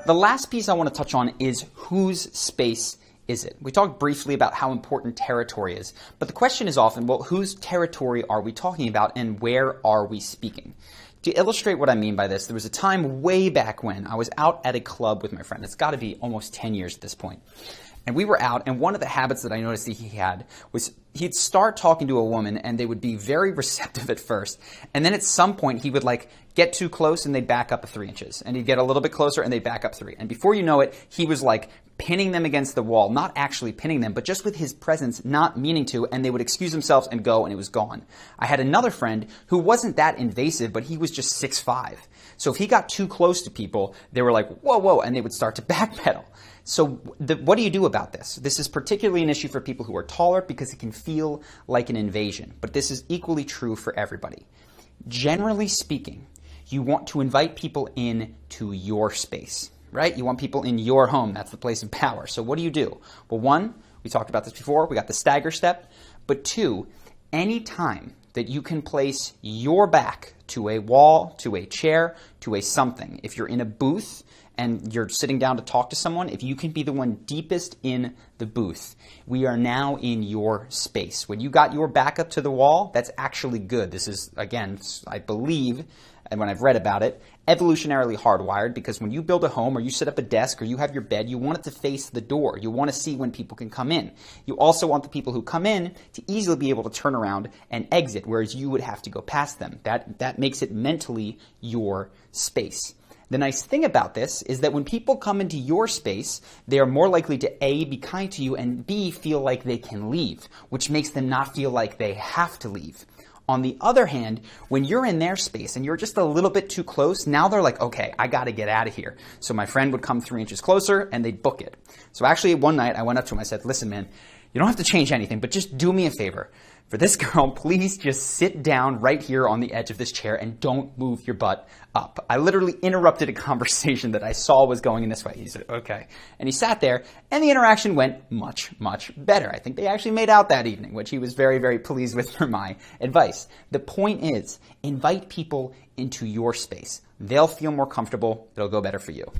The last piece I want to touch on is whose space is it? We talked briefly about how important territory is, but the question is often, well, whose territory are we talking about and where are we speaking? To illustrate what I mean by this, there was a time way back when I was out at a club with my friend. It's got to be almost 10 years at this point. And we were out, and one of the habits that I noticed that he had was he'd start talking to a woman, and they would be very receptive at first. And then at some point, he would get too close, and they'd back up 3 inches. And he'd get a little bit closer, and they'd back up 3. And before you know it, he was pinning them against the wall, not actually pinning them, but just with his presence, not meaning to, and they would excuse themselves and go, and it was gone. I had another friend who wasn't that invasive, but he was just 6'5". So if he got too close to people, they were like, whoa, whoa, and they would start to backpedal. So what do you do about this? This is particularly an issue for people who are taller because it can feel like an invasion, but this is equally true for everybody. Generally speaking, you want to invite people in to your space, right? You want people in your home. That's the place of power. So what do? Well, one, we talked about this before. We got the stagger step. But two, any time that you can place your back to a wall, to a chair, to a something, if you're in a booth and you're sitting down to talk to someone, if you can be the one deepest in the booth, we are now in your space. When you got your back up to the wall, that's actually good. This is, again, I believe, and when I've read about it, evolutionarily hardwired, because when you build a home or you set up a desk or you have your bed, you want it to face the door. You want to see when people can come in. You also want the people who come in to easily be able to turn around and exit, whereas you would have to go past them. That makes it mentally your space. The nice thing about this is that when people come into your space, they are more likely to A, be kind to you, and B, feel like they can leave, which makes them not feel like they have to leave. On the other hand, when you're in their space and you're just a little bit too close, now they're like, okay, I got to get out of here. So my friend would come 3 inches closer and they'd book it. So actually one night I went up to him, I said, listen, man, you don't have to change anything, but just do me a favor. For this girl, please just sit down right here on the edge of this chair and don't move your butt up. I literally interrupted a conversation that I saw was going in this way. He said, okay. And he sat there, and the interaction went much, much better. I think they actually made out that evening, which he was very, very pleased with for my advice. The point is, invite people into your space. They'll feel more comfortable. It'll go better for you.